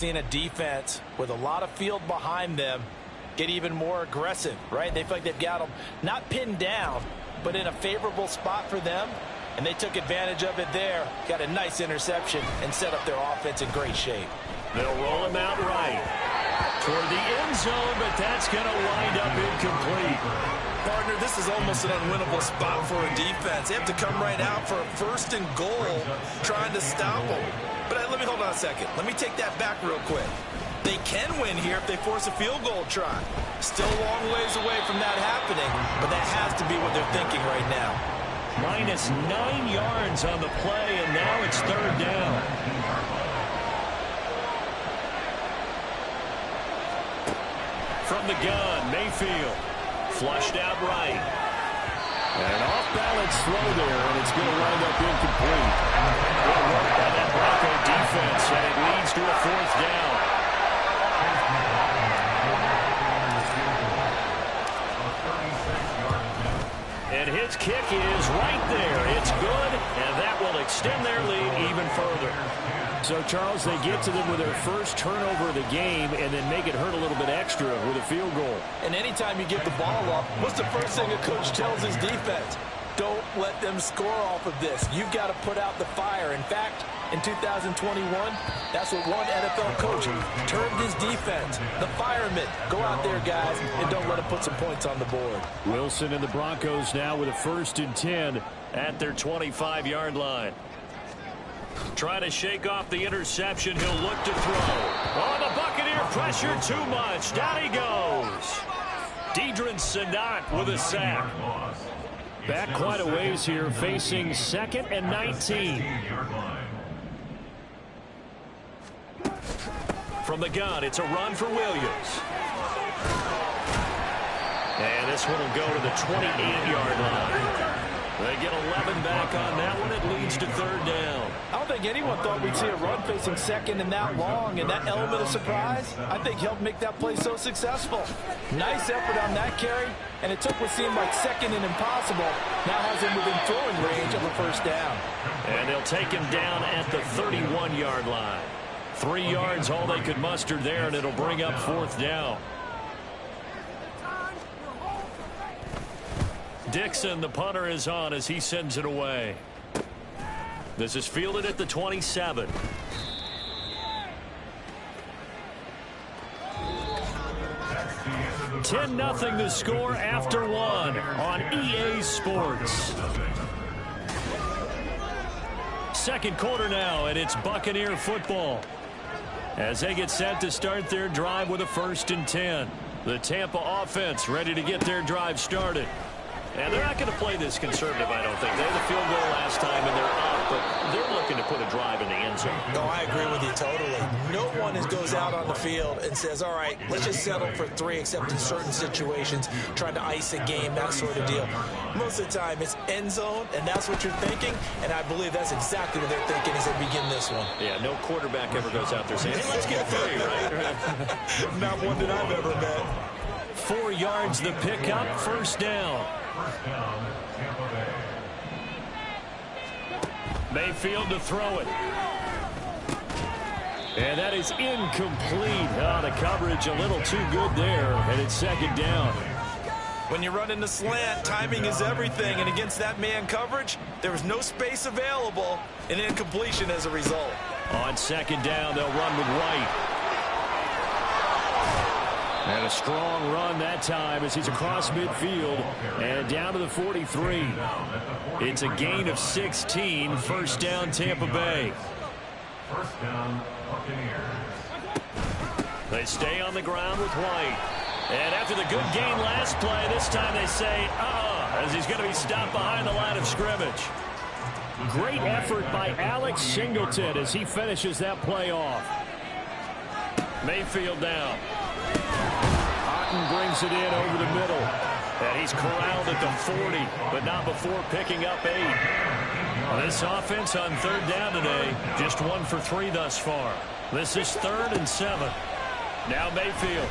Seeing a defense with a lot of field behind them get even more aggressive, right? They feel like they've got them not pinned down, but in a favorable spot for them, and they took advantage of it there. Got a nice interception and set up their offense in great shape. They'll roll him out right toward the end zone, but that's going to wind up incomplete. Partner, this is almost an unwinnable spot for a defense. They have to come right out for a 1st and goal trying to stop them. But let me hold on a second. Let me take that back real quick. They can win here if they force a field goal try. Still a long ways away from that happening, but that has to be what they're thinking right now. Minus 9 yards on the play, and now it's 3rd down. From the gun, Mayfield. Flushed out right. An off-balance throw there, and it's going to wind up incomplete. Good work by that Bronco defense, and it leads to a 4th down. And his kick is right there. It's good, and that will extend their lead even further. So, Charles, they get to them with their first turnover of the game and then make it hurt a little bit extra with a field goal. And anytime you give the ball up, what's the first thing a coach tells his defense? Don't let them score off of this. You've got to put out the fire. In fact, in 2021, that's what one NFL coach termed his defense. The firemen. Go out there, guys, and don't let them put some points on the board. Wilson and the Broncos now with a 1st and 10 at their 25-yard line. Trying to shake off the interception. He'll look to throw. Oh, the Buccaneer pressure too much. Down he goes. Deidrin Senat with a sack. Back quite a ways here, facing 2nd and 19. From the gun, it's a run for Williams. And this one will go to the 28-yard line. They get 11 back on that one. It leads to 3rd down. I don't think anyone thought we'd see a run facing 2nd and that long, and that element of surprise, I think, helped make that play so successful. Nice effort on that carry, and it took what seemed like 2nd and impossible. Now has him within throwing range of a 1st down. And they'll take him down at the 31-yard line. 3 yards all they could muster there, and it'll bring up 4th down. Dixon, the punter, is on as he sends it away. This is fielded at the 27. (10-0) the score after 1 on EA Sports. 2nd quarter now, and it's Buccaneer football as they get set to start their drive with a 1st and 10. The Tampa offense ready to get their drive started. And they're not going to play this conservative, I don't think. They had the field goal last time, and they're up, but they're looking to put a drive in the end zone. No, I agree with you totally. No one goes out on the field and says, all right, let's just settle for 3, except in certain situations, trying to ice a game, that sort of deal. Most of the time, it's end zone, and that's what you're thinking, and I believe that's exactly what they're thinking as they begin this one. Yeah, no quarterback ever goes out there saying, hey, let's get 3, right? Not one that I've ever met. 4 yards the pickup, 1st down. Mayfield to throw it. And that is incomplete. Oh, the coverage a little too good there, and it's 2nd down. When you run in the slant, timing is everything, and against that man coverage, there was no space available, and incompletion as a result. On 2nd down, they'll run with White. And a strong run that time as he's across midfield and down to the 43. It's a gain of 16. 1st down, Tampa Bay. 1st down, Buccaneer. They stay on the ground with White. And after the good gain last play, this time they say, as he's going to be stopped behind the line of scrimmage. Great effort by Alex Singleton as he finishes that play off. Mayfield down. Brings it in over the middle. And he's corralled at the 40, but not before picking up 8. This offense on 3rd down today, just 1 for 3 thus far. This is 3rd and 7. Now Mayfield.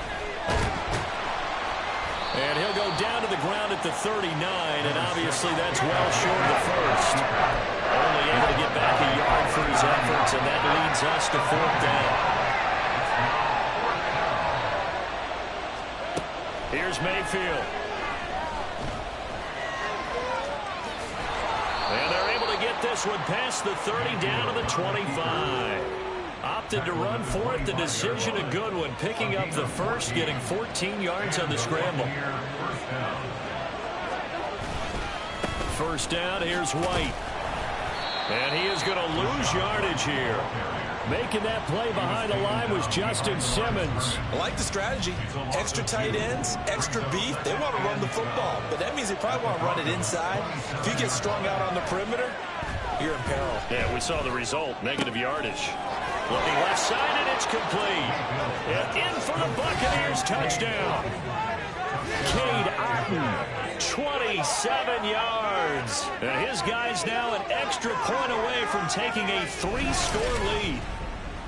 And he'll go down to the ground at the 39, and obviously that's well short of the 1st. Only able to get back a yard for his efforts, and that leads us to 4th down. Here's Mayfield. And they're able to get this one past the 30 down to the 25. Opted to run for it. The decision a good one. Picking up the first, getting 14 yards on the scramble. First down, here's White. And he is going to lose yardage here. Making that play behind the line was Justin Simmons. I like the strategy. Extra tight ends, extra beef. They want to run the football, but that means they probably want to run it inside. If you get strung out on the perimeter, you're in peril. Yeah, we saw the result. Negative yardage. Looking left side, and it's complete. And in for the Buccaneers touchdown. Cade Otton, 27 yards. And his guys now an extra point away from taking a 3-score lead.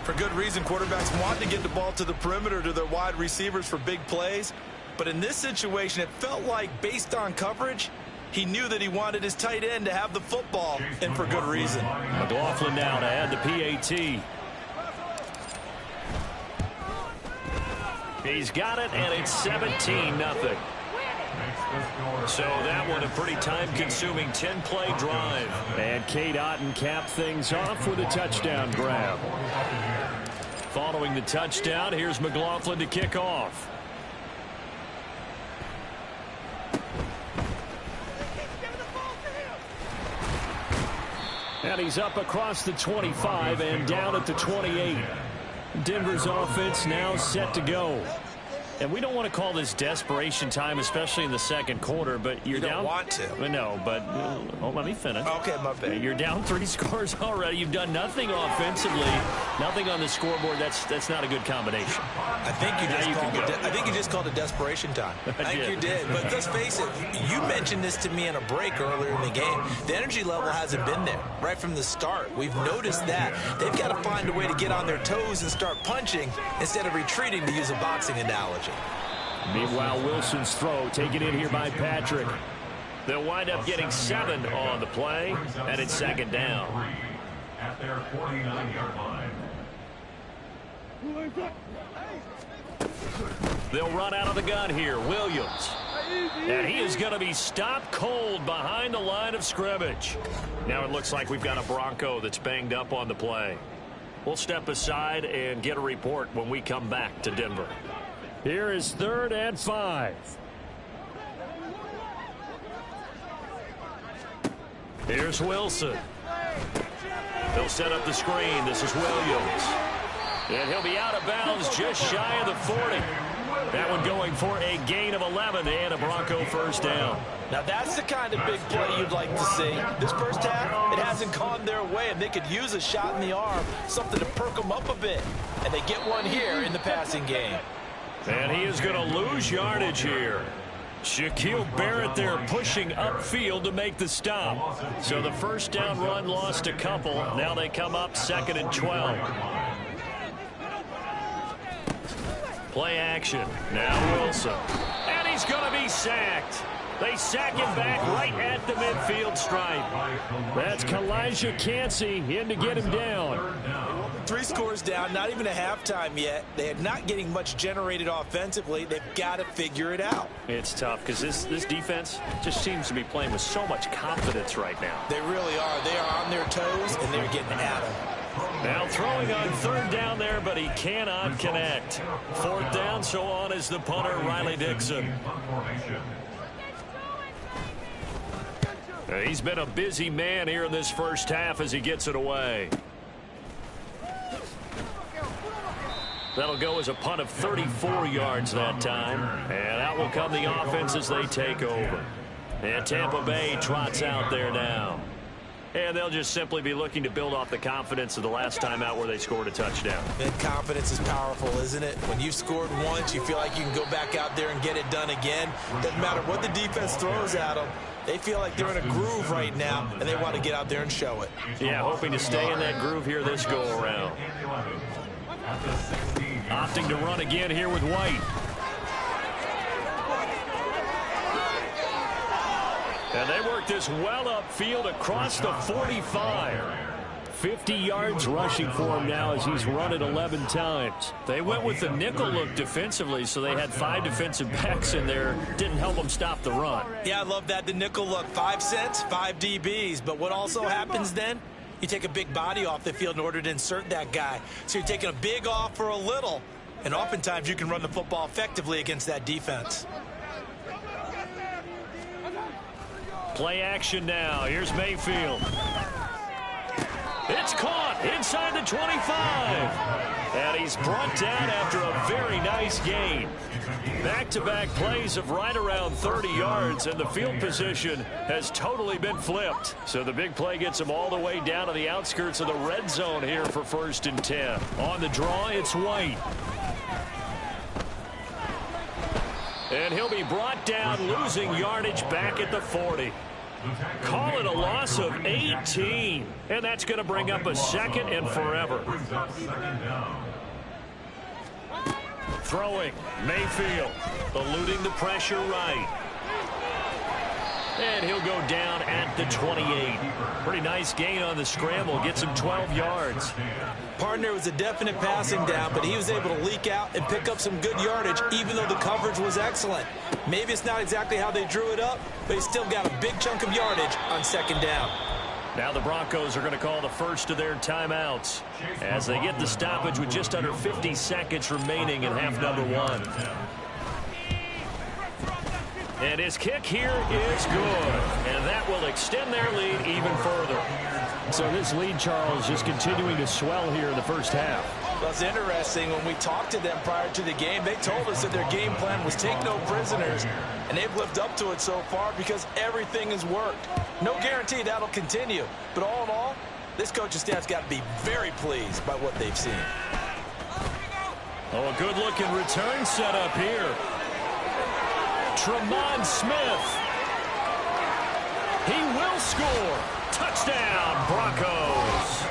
For good reason, quarterbacks want to get the ball to the perimeter to their wide receivers for big plays. But in this situation, it felt like, based on coverage, he knew that he wanted his tight end to have the football, and for good reason. McLaughlin now to add the PAT. He's got it, and it's 17-0. So that one a pretty time-consuming 10-play drive. And Cade Otton capped things off with a touchdown grab. Following the touchdown, here's McLaughlin to kick off. And he's up across the 25 and down at the 28. Denver's offense now set to go. And we don't want to call this desperation time, especially in the second quarter, but you're down. You don't want to. No, but let me finish. Okay, my bad. You're down 3 scores already. You've done nothing offensively, nothing on the scoreboard. That's not a good combination. I think you just called it desperation time. I think you did. But let's face it, you mentioned this to me in a break earlier in the game. The energy level hasn't been there right from the start. We've noticed that. They've got to find a way to get on their toes and start punching instead of retreating, to use a boxing analogy. Meanwhile, Wilson's throw taken in here by Patrick. They'll wind up getting 7 on the play, and it's second down. At their 49-yard line. They'll run out of the gun here. Williams. And he is going to be stopped cold behind the line of scrimmage. Now it looks like we've got a Bronco that's banged up on the play. We'll step aside and get a report when we come back to Denver. Here is 3rd and 5. Here's Wilson. He'll set up the screen. This is Williams. And he'll be out of bounds just shy of the 40. That one going for a gain of 11 and a Bronco first down. Now that's the kind of big play you'd like to see. This first half, it hasn't gone their way, and they could use a shot in the arm, something to perk them up a bit. And they get one here in the passing game. And he is going to lose yardage here. Shaquille Barrett there pushing upfield to make the stop. So the first down run lost a couple. Now they come up 2nd and 12. Play action. Now Wilson. And he's going to be sacked. They sack him back right at the midfield stripe. That's Kalijah Cansey in to get him down. 3 scores down, not even a halftime yet. They are not getting much generated offensively. They've got to figure it out. It's tough because this defense just seems to be playing with so much confidence right now. They really are. They are on their toes, and they're getting at them. Now throwing on 3rd down there, but he cannot connect. 4th down, so on is the punter, Riley Dixon. He's been a busy man here in this first half as he gets it away. That'll go as a punt of 34 yards that time. And out will come the offense as they take over. And Tampa Bay trots out there now. And they'll just simply be looking to build off the confidence of the last time out where they scored a touchdown. And confidence is powerful, isn't it? When you've scored once, you feel like you can go back out there and get it done again. Doesn't matter what the defense throws at them. They feel like they're in a groove right now, and they want to get out there and show it. Yeah, hoping to stay in that groove here this go-around. Opting to run again here with White. And they work this well upfield across the 45. 50 yards rushing for him now as he's run it 11 times. They went with the nickel look defensively, so they had 5 defensive backs in there. Didn't help them stop the run. Yeah, I love that, the nickel look. 5 cents, 5 DBs. But what also happens then? You take a big body off the field in order to insert that guy. So you're taking a big off for a little. And oftentimes you can run the football effectively against that defense. Play action now. Here's Mayfield. It's caught inside the 25. And he's brought down after a very nice gain. Back-to-back plays of right around 30 yards, and the field position has totally been flipped. So the big play gets him all the way down to the outskirts of the red zone here for 1st and 10. On the draw, it's White. And he'll be brought down, losing yardage back at the 40. Call it a loss of 18. And that's going to bring up a 2nd and forever. Throwing, Mayfield, eluding the pressure right. And he'll go down at the 28. Pretty nice gain on the scramble. Gets him 12 yards. Partner was a definite passing down, but he was able to leak out and pick up some good yardage, even though the coverage was excellent. Maybe it's not exactly how they drew it up, but he still got a big chunk of yardage on 2nd down. Now the Broncos are going to call the first of their timeouts as they get the stoppage with just under 50 seconds remaining in half number 1. And his kick here is good. And that will extend their lead even further. So this lead, Charles, just continuing to swell here in the first half. Well, it's interesting. When we talked to them prior to the game, they told us that their game plan was take no prisoners. And they've lived up to it so far because everything has worked. No guarantee that'll continue. But all in all, this coaching staff's got to be very pleased by what they've seen. Oh, a good-looking return set up here. Tremont Smith. He will score. Touchdown, Broncos.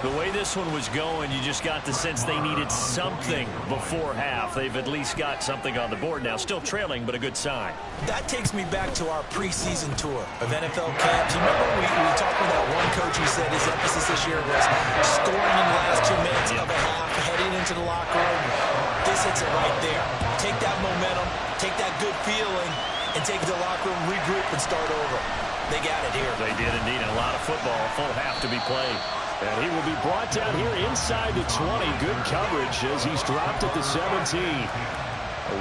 The way this one was going, you just got the sense they needed something before half. They've at least got something on the board now. Still trailing, but a good sign. That takes me back to our preseason tour of NFL camps. You remember we talked with that one coach who said his emphasis this year was scoring in the last 2 minutes of a half, heading into the locker room. This hits it right there. Take that momentum, take that good feeling, and take it to the locker room, regroup, and start over. They got it here. They did indeed. A lot of football, full half to be played. And he will be brought down here inside the 20. Good coverage as he's dropped at the 17.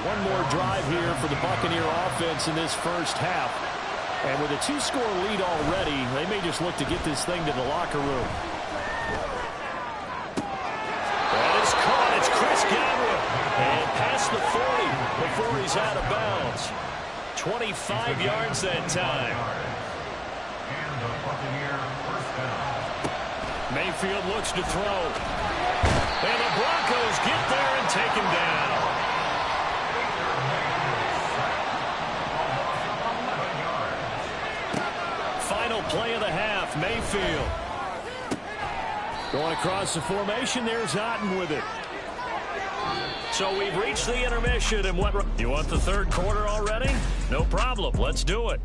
One more drive here for the Buccaneer offense in this first half. And with a 2-score lead already, they may just look to get this thing to the locker room. That is caught. It's Chris Godwin. And past the 40 before he's out of bounds. 25 yards that time. Mayfield looks to throw. And the Broncos get there and take him down. Final play of the half, Mayfield. Going across the formation, there's Otten with it. So we've reached the intermission, and what... You want the third quarter already? No problem. Let's do it.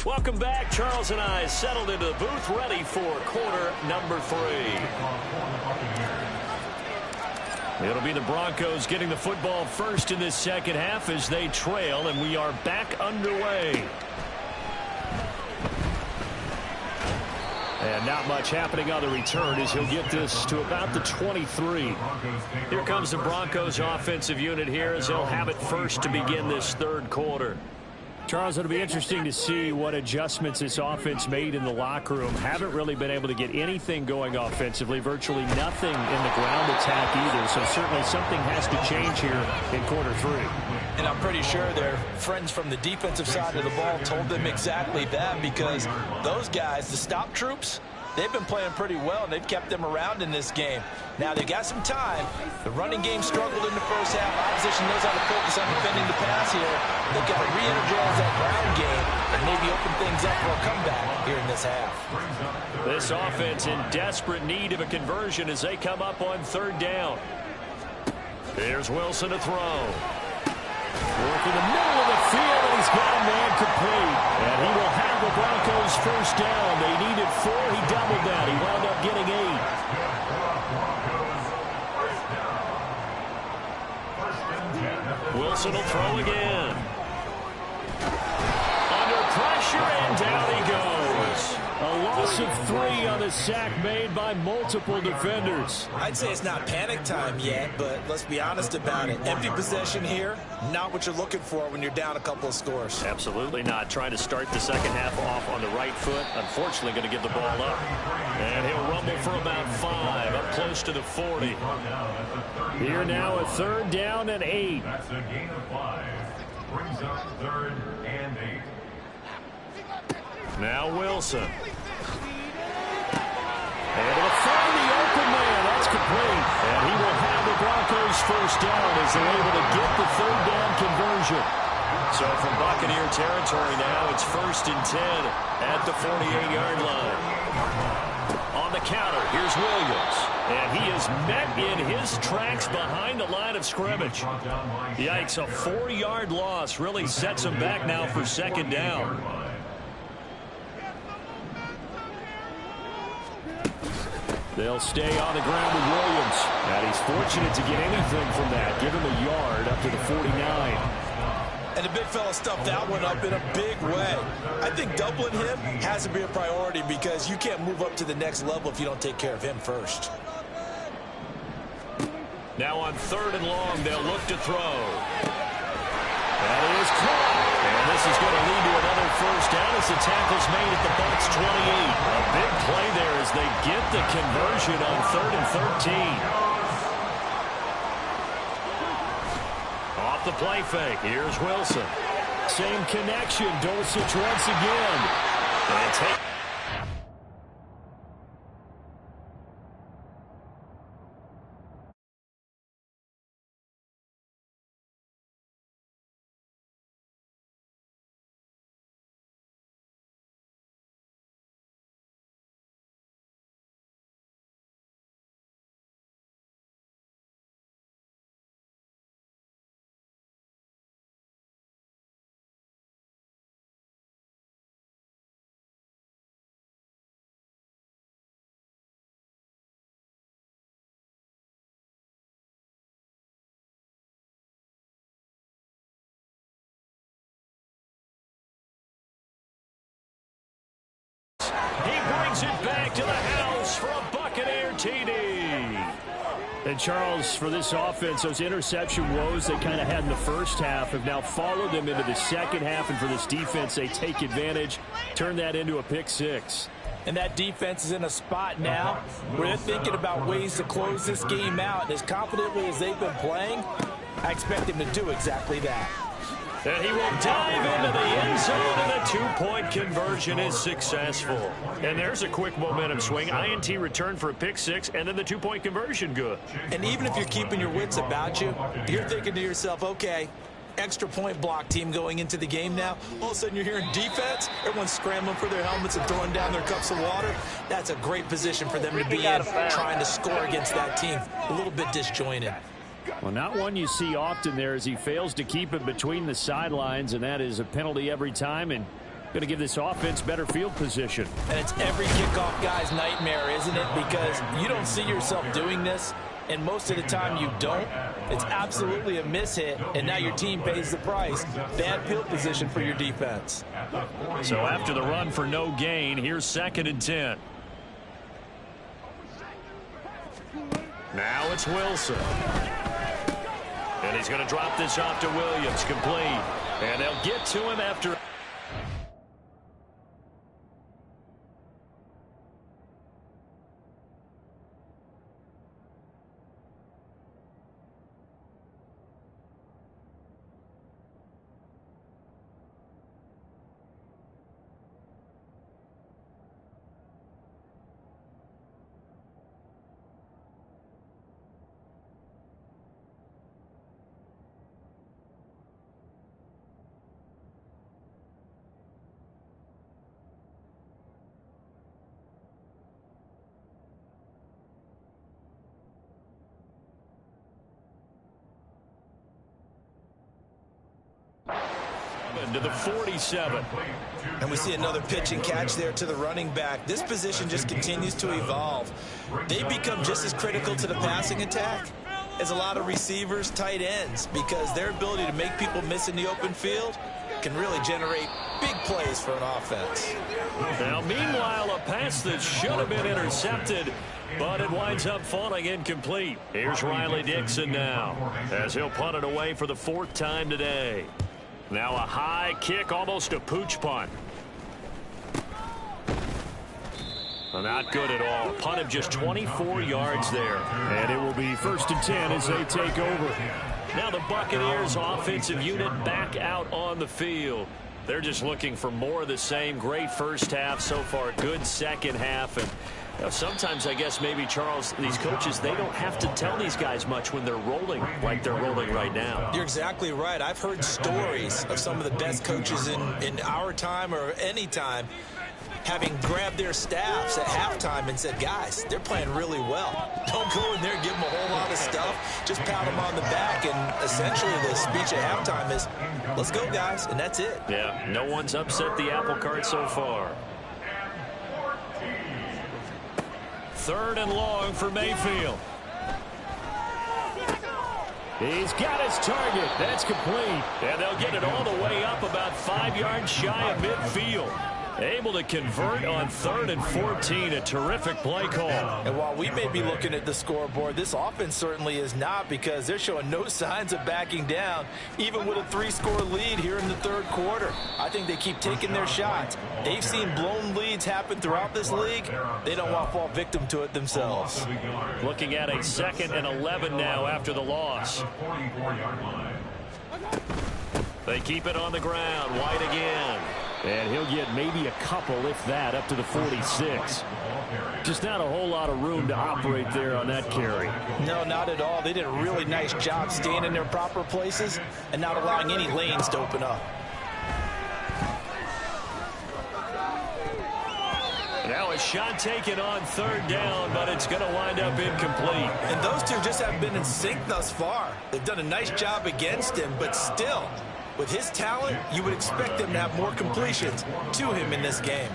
Welcome back. Charles and I settled into the booth, ready for quarter number 3. It'll be the Broncos getting the football first in this second half as they trail, and we are back underway. And not much happening on the return as he'll get this to about the 23. Here comes the Broncos offensive unit here as they'll have it first to begin this third quarter. Charles, it'll be interesting to see what adjustments this offense made in the locker room. Haven't really been able to get anything going offensively, virtually nothing in the ground attack either. So certainly something has to change here in quarter 3. And I'm pretty sure their friends from the defensive side of the ball told them exactly that, because those guys, the stop troops, they've been playing pretty well, and they've kept them around in this game. Now, they got some time. The running game struggled in the first half. Opposition knows how to focus on defending the pass here. They've got to re-energize that ground game and maybe open things up for a comeback here in this half. This offense in desperate need of a conversion as they come up on third down. Here's Wilson to throw. Working the middle of the field, and he's got a man complete. And he will have the Broncos first down. They needed 4. He doubled that. He wound up getting 8. Wilson will throw again. Under pressure, and down he goes. A loss of 3 on the sack made by multiple defenders. I'd say it's not panic time yet, but let's be honest about it. Empty possession here, not what you're looking for when you're down a couple of scores. Absolutely not. Trying to start the second half off on the right foot. Unfortunately, going to give the ball up. And he'll rumble for about 5, up close to the 40. Here now, a 3rd down and 8. That's a gain of 5. Brings up 3rd and 8. Now Wilson. Able to find the open man. That's complete. And he will have the Broncos first down as they're able to get the 3rd down conversion. So from Buccaneer territory now, it's 1st and 10 at the 48-yard line. On the counter, here's Williams. And he is met in his tracks behind the line of scrimmage. Yikes, a 4-yard loss really sets him back now for 2nd down. They'll stay on the ground with Williams. And he's fortunate to get anything from that. Give him a yard up to the 49. And the big fella stuffed that one up in a big way. I think doubling him has to be a priority because you can't move up to the next level if you don't take care of him first. Now on 3rd and long, they'll look to throw. That is caught. And this is going to lead to another first down as the tackle's made at the Bucs 28. A big play there as they get the conversion on 3rd and 13. Off the play fake. Here's Wilson. Same connection. Dulcich once again. And take. He brings it back to the house for a Buccaneer TD. And Charles, for this offense, those interception woes they kind of had in the first half have now followed them into the second half. And for this defense, they take advantage, turn that into a pick 6. And that defense is in a spot now where they're thinking about ways to close this game out. And as confidently as they've been playing, I expect them to do exactly that. And he will dive into the end zone, and a 2-point conversion is successful. And there's a quick momentum swing. INT return for a pick 6, and then the 2-point conversion good. And even if you're keeping your wits about you, you're thinking to yourself, okay, extra point block team going into the game now. All of a sudden you're hearing defense. Everyone's scrambling for their helmets and throwing down their cups of water. That's a great position for them to be in, trying to score against that team. A little bit disjointed. Well, not one you see often there as he fails to keep it between the sidelines, and that is a penalty every time and going to give this offense better field position. And it's every kickoff guy's nightmare, isn't it? Because you don't see yourself doing this, and most of the time you don't. It's absolutely a mishit, and now your team pays the price. Bad field position for your defense. So after the run for no gain, here's 2nd and 10. Now it's Wilson. And he's going to drop this off to Williams, complete. And they'll get to him after. To the 47. And we see another pitch and catch there to the running back. This position just continues to evolve. They become just as critical to the passing attack as a lot of receivers, tight ends, because their ability to make people miss in the open field can really generate big plays for an offense. Now, meanwhile, a pass that should have been intercepted, but it winds up falling incomplete. Here's Riley Dixon now, as he'll punt it away for the 4th time today. Now a high kick, almost a pooch punt. Well, not good at all. Punt of just 24 yards there. And it will be 1st and 10 as they take over. Now the Buccaneers offensive unit back out on the field. They're just looking for more of the same. Great first half so far. Good second half. And you know, sometimes I guess maybe, Charles, these coaches, they don't have to tell these guys much when they're rolling like they're rolling right now. You're exactly right. I've heard stories of some of the best coaches in our time or any time having grabbed their staffs at halftime and said, guys, they're playing really well. Don't go in there and give them a whole lot of stuff. Just pat them on the back. And essentially the speech at halftime is, let's go, guys. And that's it. Yeah, no one's upset the apple cart so far. 3rd and long for Mayfield. He's got his target. That's complete. And they'll get it all the way up about 5 yards shy of midfield. Able to convert on 3rd and 14. A terrific play call. And while we may be looking at the scoreboard, this offense certainly is not, because they're showing no signs of backing down, even with a 3-score lead here in the 3rd quarter. I think they keep taking their shots. They've seen blown leads happen throughout this league. They don't want to fall victim to it themselves. Looking at a 2nd and 11 now after the loss. They keep it on the ground. White again. And he'll get maybe a couple, if that, up to the 46. Just not a whole lot of room to operate there on that carry. No, not at all. They did a really nice job staying in their proper places and not allowing any lanes to open up. Now a shot taken on 3rd down, but it's going to wind up incomplete. And those two just haven't been in sync thus far. They've done a nice job against him, but still, with his talent, you would expect them to have more completions to him in this game.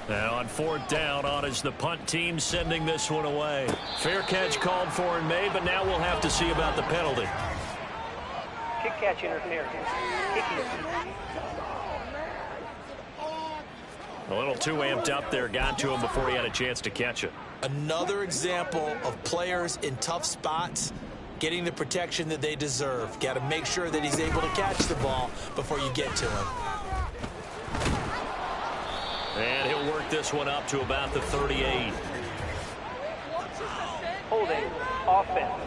Now on 4th down, on is the punt team sending this one away. Fair catch called for and made, but now we'll have to see about the penalty. Kick catch interference. A little too amped up there, got to him before he had a chance to catch it. Another example of players in tough spots getting the protection that they deserve. Got to make sure that he's able to catch the ball before you get to him. And he'll work this one up to about the 38. Holding. Offense.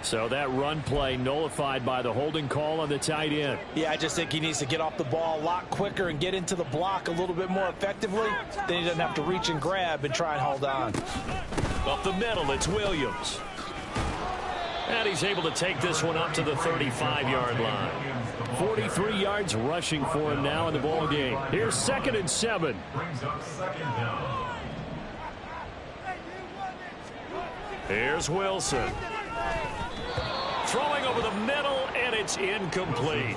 So that run play nullified by the holding call on the tight end. Yeah, I just think he needs to get off the ball a lot quicker and get into the block a little bit more effectively. Then he doesn't have to reach and grab and try and hold on. Up the middle, it's Williams. And he's able to take this one up to the 35-yard line. 43 yards rushing for him now in the ball game. Here's 2nd and 7. Here's Wilson. Throwing over the middle, and it's incomplete.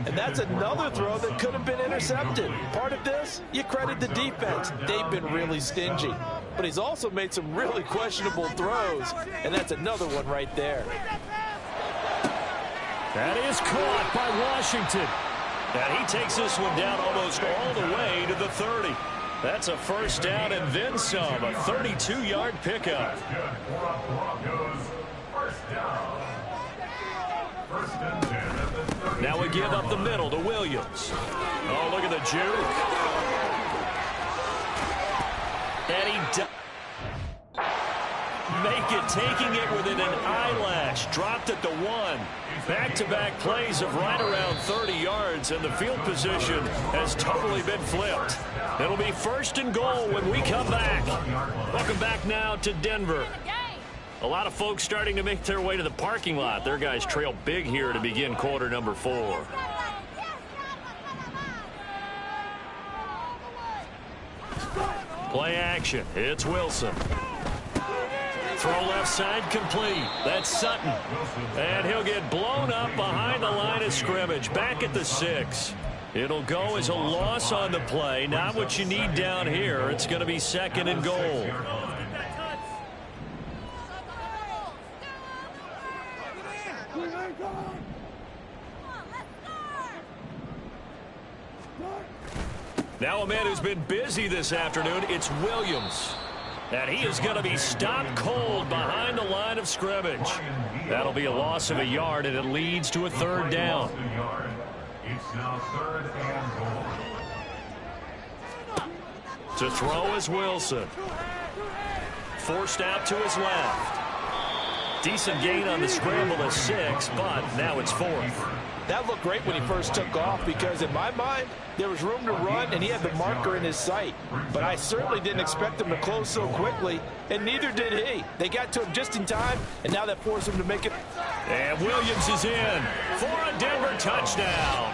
And that's another throw that could have been intercepted. Part of this, you credit the defense. They've been really stingy. But he's also made some really questionable throws, and that's another one right there. That is caught by Washington. And he takes this one down almost all the way to the 30. That's a 1st down and then some, a 32-yard pickup. Now we give up the middle to Williams. Oh, look at the juke. And he make it, taking it within an eyelash. Dropped at the 1. Back-to-back plays of right around 30 yards, and the field position has totally been flipped. It'll be 1st and goal when we come back. Welcome back now to Denver. A lot of folks starting to make their way to the parking lot. Their guys trail big here to begin quarter number 4. Play action. It's Wilson. Throw left side complete. That's Sutton. And he'll get blown up behind the line of scrimmage. Back at the 6. It'll go as a loss on the play. Not what you need down here. It's going to be 2nd and goal. Now a man who's been busy this afternoon, it's Williams. And he is going to be stopped cold behind the line of scrimmage. That'll be a loss of a yard, and it leads to a 3rd down. It's now 3rd and goal. To throw is Wilson. Forced out to his left. Decent gain on the scramble of 6, but now it's 4th. That looked great when he first took off because in my mind, there was room to run and he had the marker in his sight. But I certainly didn't expect him to close so quickly, and neither did he. They got to him just in time, and now that forced him to make it. And Williams is in for a Denver touchdown.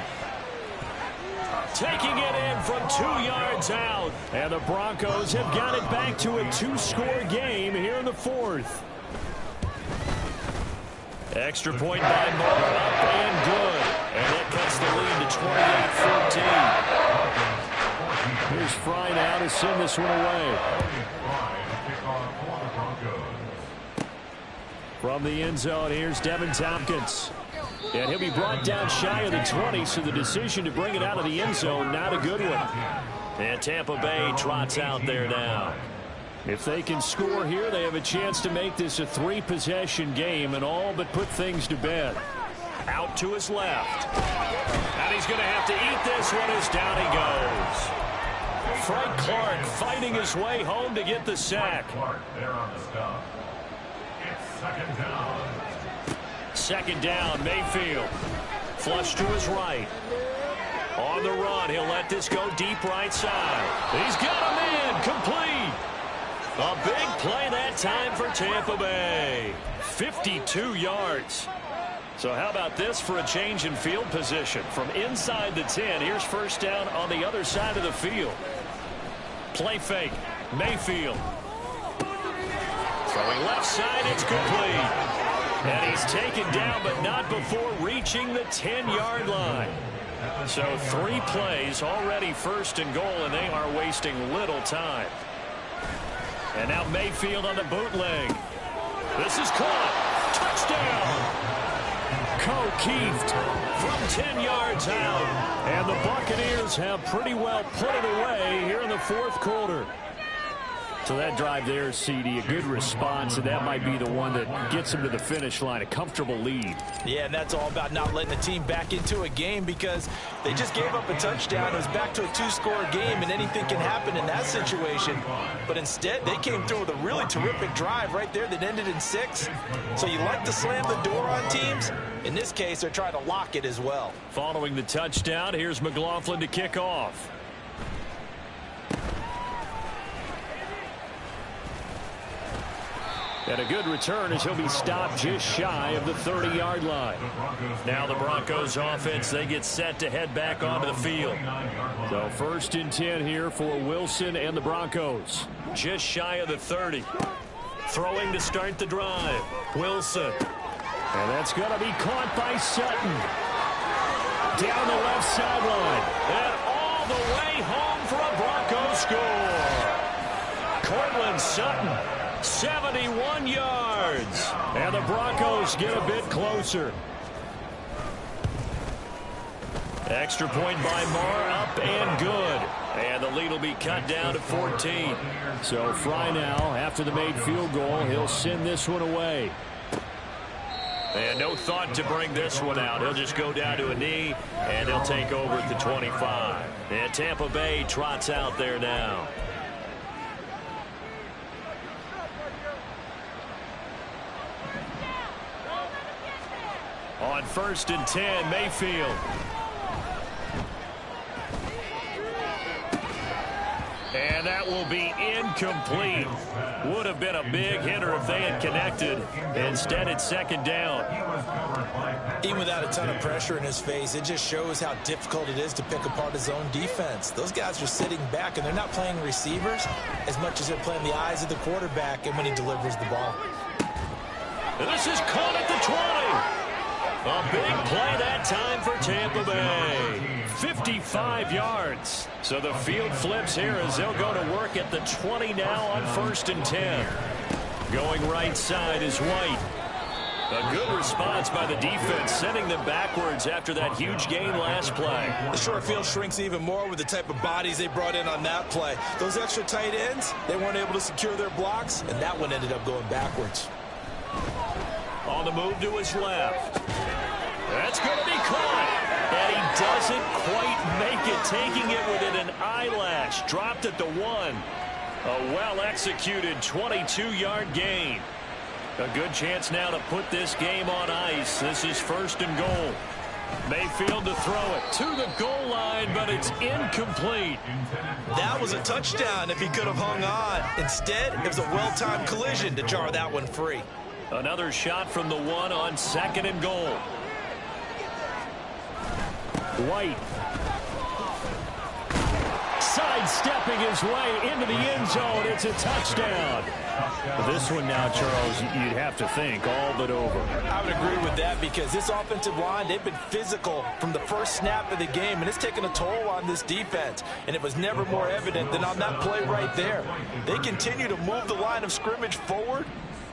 Taking it in from 2 yards out. And the Broncos have got it back to a 2-score game here in the 4th. Extra point by Moore, up and good. And that cuts the lead to 28-14. Here's Fry now to send this one away. From the end zone, here's Devin Tompkins. And he'll be brought down shy of the 20, so the decision to bring it out of the end zone, not a good one. And Tampa Bay trots out there now. If they can score here, they have a chance to make this a 3-possession game and all but put things to bed. Out to his left. And he's going to have to eat this one as down he goes. Frank Clark fighting his way home to get the sack. Clark there on the stop. It's 2nd down. 2nd down, Mayfield. Flush to his right. On the run, he'll let this go deep right side. He's got him in, complete. A big play that time for Tampa Bay. 52 yards. So how about this for a change in field position? From inside the 10, here's 1st down on the other side of the field. Play fake. Mayfield. Throwing left side, it's complete. And he's taken down, but not before reaching the 10-yard line. So 3 plays, already 1st and goal, and they are wasting little time. And now Mayfield on the bootleg. This is caught. Touchdown. Keeft from 10 yards out. And the Buccaneers have pretty well put it away here in the 4th quarter. So that drive there, CD, a good response, and that might be the one that gets them to the finish line, a comfortable lead. Yeah, and that's all about not letting the team back into a game because they just gave up a touchdown. It was back to a 2-score game, and anything can happen in that situation. But instead, they came through with a really terrific drive right there that ended in 6. So you like to slam the door on teams. In this case, they're trying to lock it as well. Following the touchdown, here's McLaughlin to kick off. And a good return as he'll be stopped just shy of the 30-yard line. Now the Broncos offense, they get set to head back onto the field. So 1st and 10 here for Wilson and the Broncos. Just shy of the 30. Throwing to start the drive. Wilson. And that's going to be caught by Sutton. Down the left sideline. And all the way home for a Broncos score. Cortland Sutton. 71 yards. And the Broncos get a bit closer. Extra point by Marr, up and good. And the lead will be cut down to 14. So Fry now, after the made field goal, he'll send this one away. And no thought to bring this one out. He'll just go down to a knee, and they'll take over at the 25. And Tampa Bay trots out there now. On 1st and 10, Mayfield. And that will be incomplete. Would have been a big hitter if they had connected. Instead, it's second down. Even without a ton of pressure in his face, it just shows how difficult it is to pick apart his own defense. Those guys are sitting back, and they're not playing receivers as much as they're playing the eyes of the quarterback and when he delivers the ball. And this is caught at the 20. A big play that time for Tampa Bay. 55 yards. So the field flips here as they'll go to work at the 20 now on 1st and 10. Going right side is White. A good response by the defense, sending them backwards after that huge gain last play. The short field shrinks even more with the type of bodies they brought in on that play. Those extra tight ends, they weren't able to secure their blocks, and that one ended up going backwards. On the move to his left. That's going to be caught. And he doesn't quite make it, taking it within an eyelash. Dropped at the 1. A well-executed 22-yard gain. A good chance now to put this game on ice. This is 1st and goal. Mayfield to throw it to the goal line, but it's incomplete. That was a touchdown if he could have hung on. Instead, it was a well-timed collision to jar that one free. Another shot from the 1 on 2nd and goal. White. Sidestepping his way into the end zone. It's a touchdown. This one now, Charles, you'd have to think all but over. I would agree with that because this offensive line, they've been physical from the first snap of the game, and it's taken a toll on this defense. And it was never more evident than on that play right there. They continue to move the line of scrimmage forward,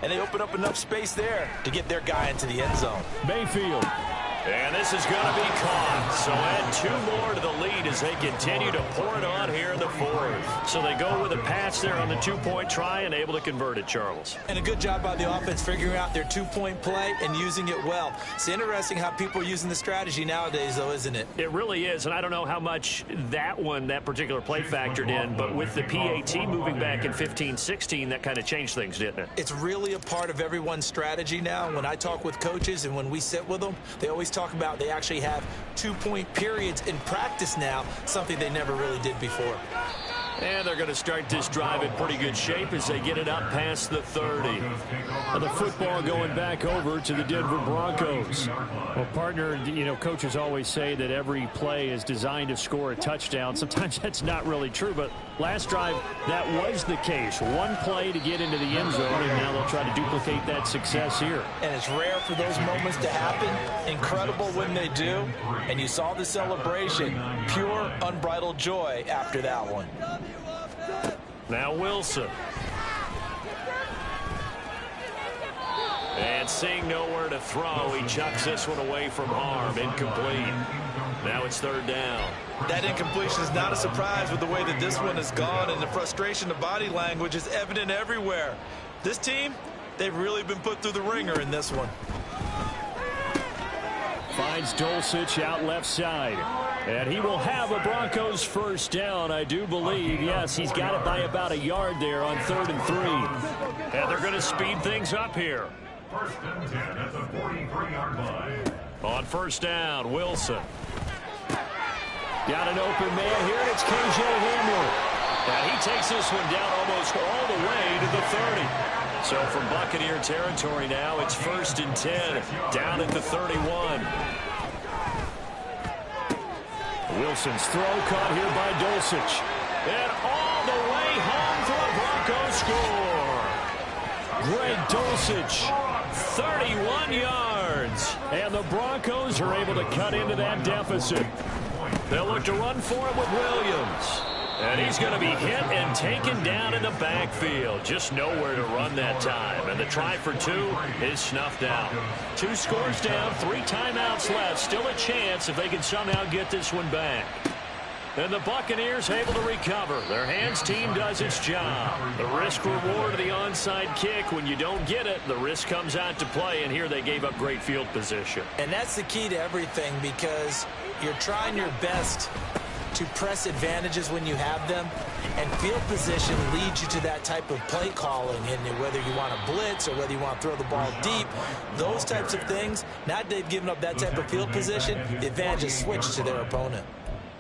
and they open up enough space there to get their guy into the end zone. Mayfield. And this is going to be caught. So add 2 more to the lead as they continue to pour it on here in the 4th. So they go with a pass there on the 2-point try and able to convert it, Charles. And a good job by the offense figuring out their 2-point play and using it well. It's interesting how people are using the strategy nowadays, though, isn't it? It really is, and I don't know how much that particular play factored in, but with the PAT moving back in 15-16, that kind of changed things, didn't it? It's really a part of everyone's strategy now. When I talk with coaches and when we sit with them, they always talk about they actually have 2-point periods in practice now, something they never really did before. And they're going to start this drive in pretty good shape as they get it up past the 30. Well, the football going back over to the Denver Broncos. Well, partner, coaches always say that every play is designed to score a touchdown. Sometimes that's not really true, but last drive, that was the case. One play to get into the end zone, and now they'll try to duplicate that success here. And it's rare for those moments to happen. Incredible when they do. And you saw the celebration. Pure, unbridled joy after that one. Now Wilson. And seeing nowhere to throw, he chucks this one away from harm. Incomplete. Now it's 3rd down. That incompletion is not a surprise with the way that this one has gone, and the frustration of body language is evident everywhere. This team, they've really been put through the ringer in this one. Finds Dulcich out left side. And he will have a Broncos 1st down, I do believe. Yes, he's got it by about a yard there on 3rd and 3. And they're going to speed things up here. 1st and 10 at the 43-yard line. On 1st down, Wilson. Got an open man here, and it's KJ Hamler. And he takes this one down almost all the way to the 30. So from Buccaneer territory now, it's 1st and 10, down at the 31. Wilson's throw caught here by Dulcich. And all the way home for a Broncos score. Greg Dulcich. 31 yards. And the Broncos are able to cut into that deficit. They'll look to run for it with Williams. And he's going to be hit and taken down in the backfield. Just nowhere to run that time. And the try for 2 is snuffed out. 2 scores down, 3 timeouts left. Still a chance if they can somehow get this one back. And the Buccaneers able to recover. Their hands team does its job. The risk reward of the onside kick. When you don't get it, the risk comes out to play. And here they gave up great field position. And that's the key to everything, because you're trying your best to press advantages when you have them, and field position leads you to that type of play calling, and whether you want to blitz or whether you want to throw the ball deep, those types of things. Now they've given up that type of field position, the advantage is switched to their opponent.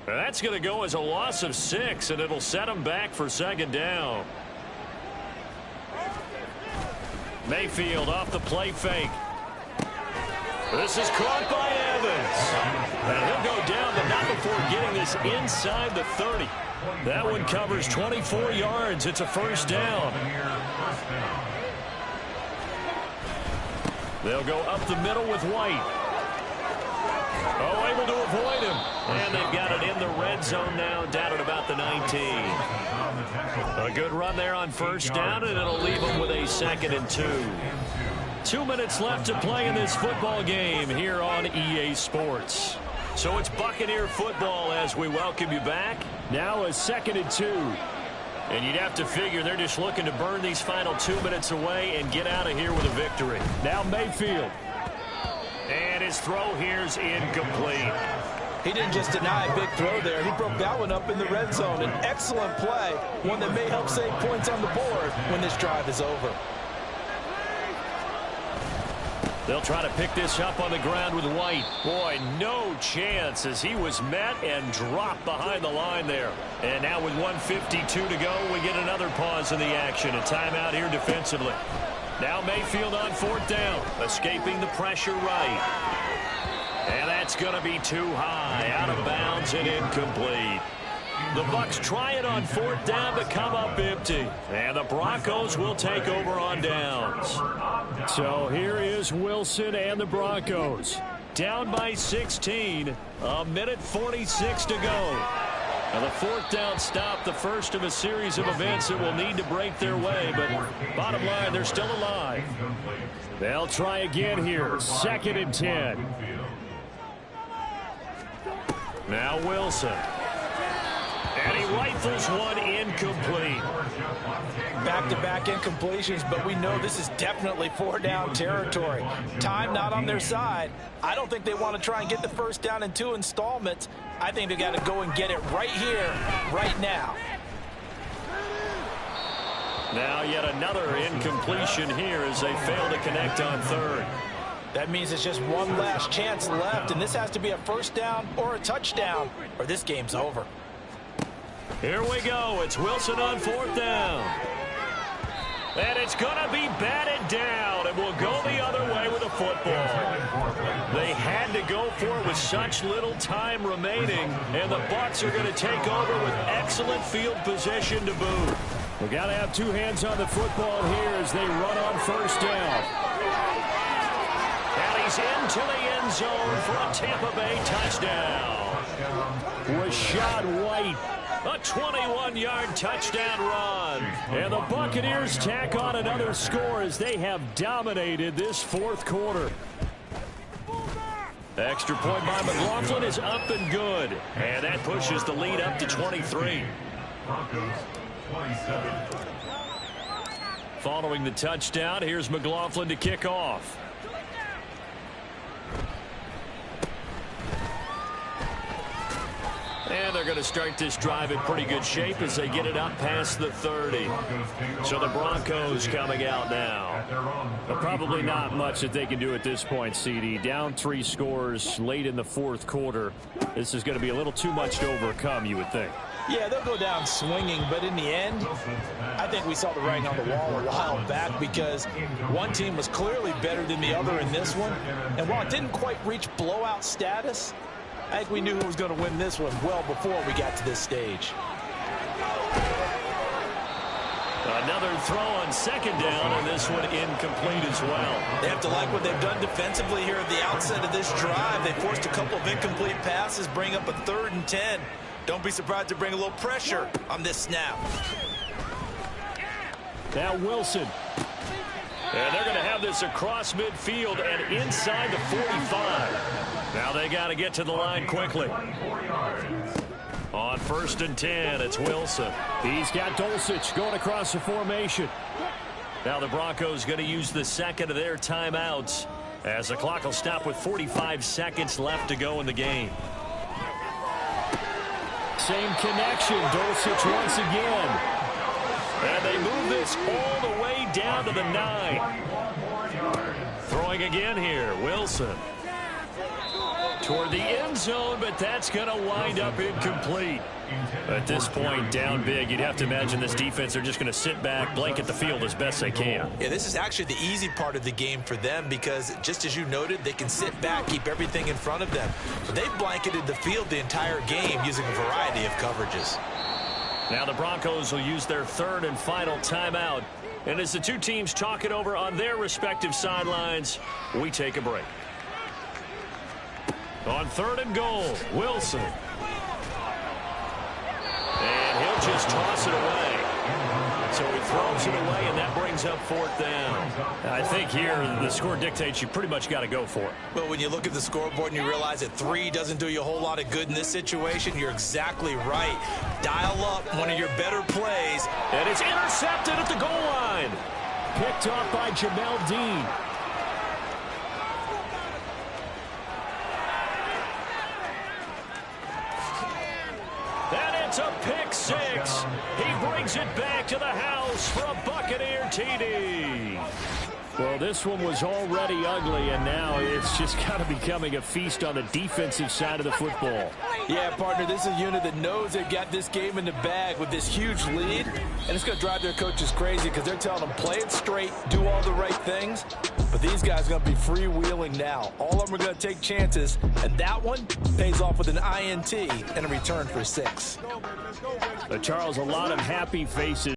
That's going to go as a loss of 6, and it'll set them back for second down. Mayfield off the play fake. This is caught by Evans. And he'll go down, but not before getting this inside the 30. That one covers 24 yards. It's a first down. They'll go up the middle with White. Oh, able to avoid him. And they've got it in the red zone now, down at about the 19. A good run there on first down, and it'll leave them with a 2nd and 2. 2 minutes left to play in this football game here on EA Sports. So it's Buccaneer football as we welcome you back. Now a 2nd and 2. And you'd have to figure they're just looking to burn these final 2 minutes away and get out of here with a victory. Now Mayfield. And his throw here's incomplete. He didn't just deny a big throw there. He broke that one up in the red zone. An excellent play, one that may help save points on the board when this drive is over. They'll try to pick this up on the ground with White. Boy, no chance as he was met and dropped behind the line there. And now with 1:52 to go, we get another pause in the action. A timeout here defensively. Now Mayfield on 4th down, escaping the pressure right. And that's going to be too high, out of bounds and incomplete. The Bucs try it on 4th down to come up empty. And the Broncos will take over on downs. So here is Wilson and the Broncos. Down by 16, a minute 46 to go. Now the 4th down stop, the first of a series of events that will need to break their way, but bottom line, they're still alive. They'll try again here, 2nd and 10. Now Wilson. And he rifles one incomplete. Back-to-back incompletions, but we know this is definitely 4-down territory. Time not on their side. I don't think they want to try and get the first down in 2 installments. I think they got to go and get it right here, right now. Now yet another incompletion here as they fail to connect on 3rd. That means it's just one last chance left, and this has to be a first down or a touchdown, or this game's over. Here we go. It's Wilson on 4th down. And it's going to be batted down, and we'll go the other way with a football. They had to go for it with such little time remaining, and the Bucs are going to take over with excellent field position to boot. We've got to have 2 hands on the football here as they run on 1st down. And he's into the end zone for a Tampa Bay touchdown. Rashad White. A 21-yard touchdown run. And the Buccaneers tack on another score as they have dominated this 4th quarter. Extra point by McLaughlin is up and good. And that pushes the lead up to 23. Following the touchdown, here's McLaughlin to kick off. And they're going to start this drive in pretty good shape as they get it up past the 30. So the Broncos coming out now. But probably not much that they can do at this point, CD. Down 3 scores late in the 4th quarter. This is going to be a little too much to overcome, you would think. Yeah, they'll go down swinging, but in the end, I think we saw the writing on the wall a while back because one team was clearly better than the other in this one. And while it didn't quite reach blowout status, I think we knew who was going to win this one well before we got to this stage. Another throw on 2nd down, and this one incomplete as well. They have to like what they've done defensively here at the outset of this drive. They forced a couple of incomplete passes, bring up a 3rd and 10. Don't be surprised to bring a little pressure on this snap. Now Wilson. And they're going to have this across midfield and inside the 45. Now they got to get to the line quickly. On 1st and 10, it's Wilson. He's got Dulcich going across the formation. Now the Broncos going to use the 2nd of their timeouts as the clock will stop with 45 seconds left to go in the game. Same connection. Dulcich once again. And they move this all the way down to the 9. Throwing again here, Wilson. toward the end zone, but that's going to wind up incomplete. At this point, down big, you'd have to imagine this defense, they're just going to sit back, blanket the field as best they can. Yeah, this is actually the easy part of the game for them because, just as you noted, they can sit back, keep everything in front of them. But they've blanketed the field the entire game using a variety of coverages. Now the Broncos will use their third and final timeout. And as the two teams talk it over on their respective sidelines, we take a break. On third and goal, Wilson. And he'll just toss it away. So he throws it away, and that brings up fourth down. I think here the score dictates you pretty much got to go for it. Well, when you look at the scoreboard and you realize that 3 doesn't do you a whole lot of good in this situation, you're exactly right. Dial up one of your better plays. And it's intercepted at the goal line. Picked off by Jamel Dean. And it's a pick six. He brings it back to the house for a Buccaneer TD. Well, this one was already ugly, and now it's just kind of becoming a feast on the defensive side of the football. Yeah, partner, this is a unit that knows they've got this game in the bag with this huge lead, and it's going to drive their coaches crazy because they're telling them play it straight, do all the right things, but these guys are going to be freewheeling now. All of them are going to take chances, and that one pays off with an INT and a return for 6. Charles, a lot of happy faces.